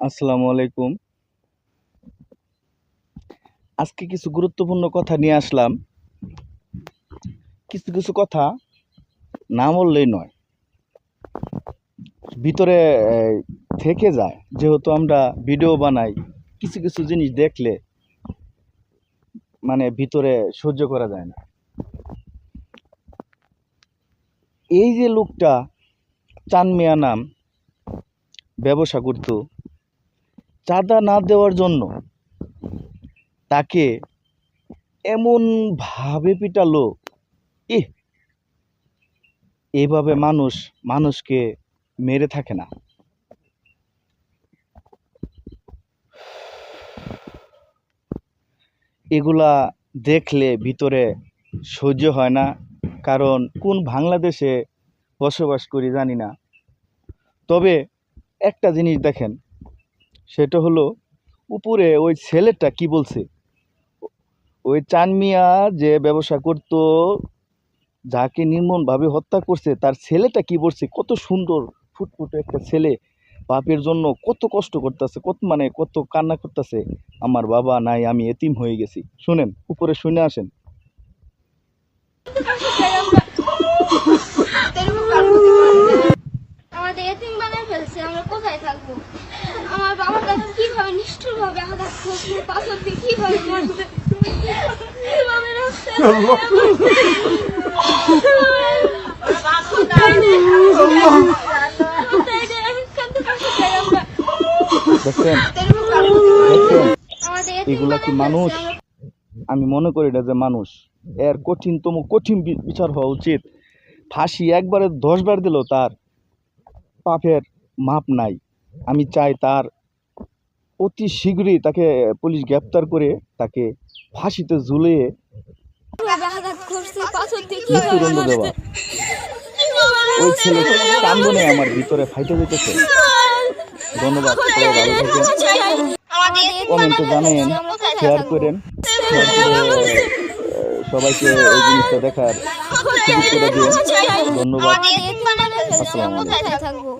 আসসালামু আলাইকুম। আজকে কিছু গুরুত্বপূর্ণ কথা নিয়ে আসলাম। কিছু কথা না বললেই নয়। ভিতরে থেকে যায়। যেহেতু আমরা ভিডিও বানাই, কিছু জিনিস দেখলে ভিতরে সহ্য করা যায় না। এই যে লোকটা চান মিয়া নাম, ব্যবসা করত, চাঁদা না দেওয়ার জন্য তাকে এমন ভাবে পিটালো। এইভাবে মানুষকে মেরে থাকে না। এগুলা দেখলে ভিতরে সহ্য হয় না। কারণ কোন বাংলাদেশে বসবাস করি জানি না। তবে একটা জিনিস দেখেন, সেটা হলো উপরে ওই ছেলেটা কি বলছে। ওই চান মিয়া যে ব্যবসা করতো, যাকে নির্মমভাবে হত্যা করছে, তার ছেলেটা কি বলছে। কত সুন্দর ফুটফুটে একটা ছেলে, বাপের জন্য কত কষ্ট করতেছে, কত কান্না করতেছে, আমার বাবা নাই, আমি এতিম হয়ে গেছি। শুনেন, উপরে শুনে আসেন। আমাদের এতিম বানায় ফেলছে, আমরা কোথায় থাকবো? আমার বাবার কাছে কিভাবে নিষ্ঠুর ভাবে আঘাত করছে, পাথর দিয়ে কিভাবে মারছে, কিভাবে এগুলা কি মানুষ? আমি মনে করি এটা যে মানুষ। এর কঠিন বিচার হওয়া উচিত। ফাঁসি একবারে 10 বার দিলেও তার পাপের মাপ নাই। আমি চাই তার অতি শীঘ্রই তাকে পুলিশ গ্রেপ্তার করে তাকে ফাঁসিতে ঝুলিয়ে মৃত্যুদণ্ড দেওয়া। ওই ছেলে কান্দনে আমার ভিতরে ফাইটে যেতেছে। ধন্যবাদ, সবাই ভালো থাকেন। কমেন্টে জানান, শেয়ার করেন, সবাইকে এই জিনিসটা দেখার সুযোগ করে দিন। ধন্যবাদ। আসসালামু আলাইকুম।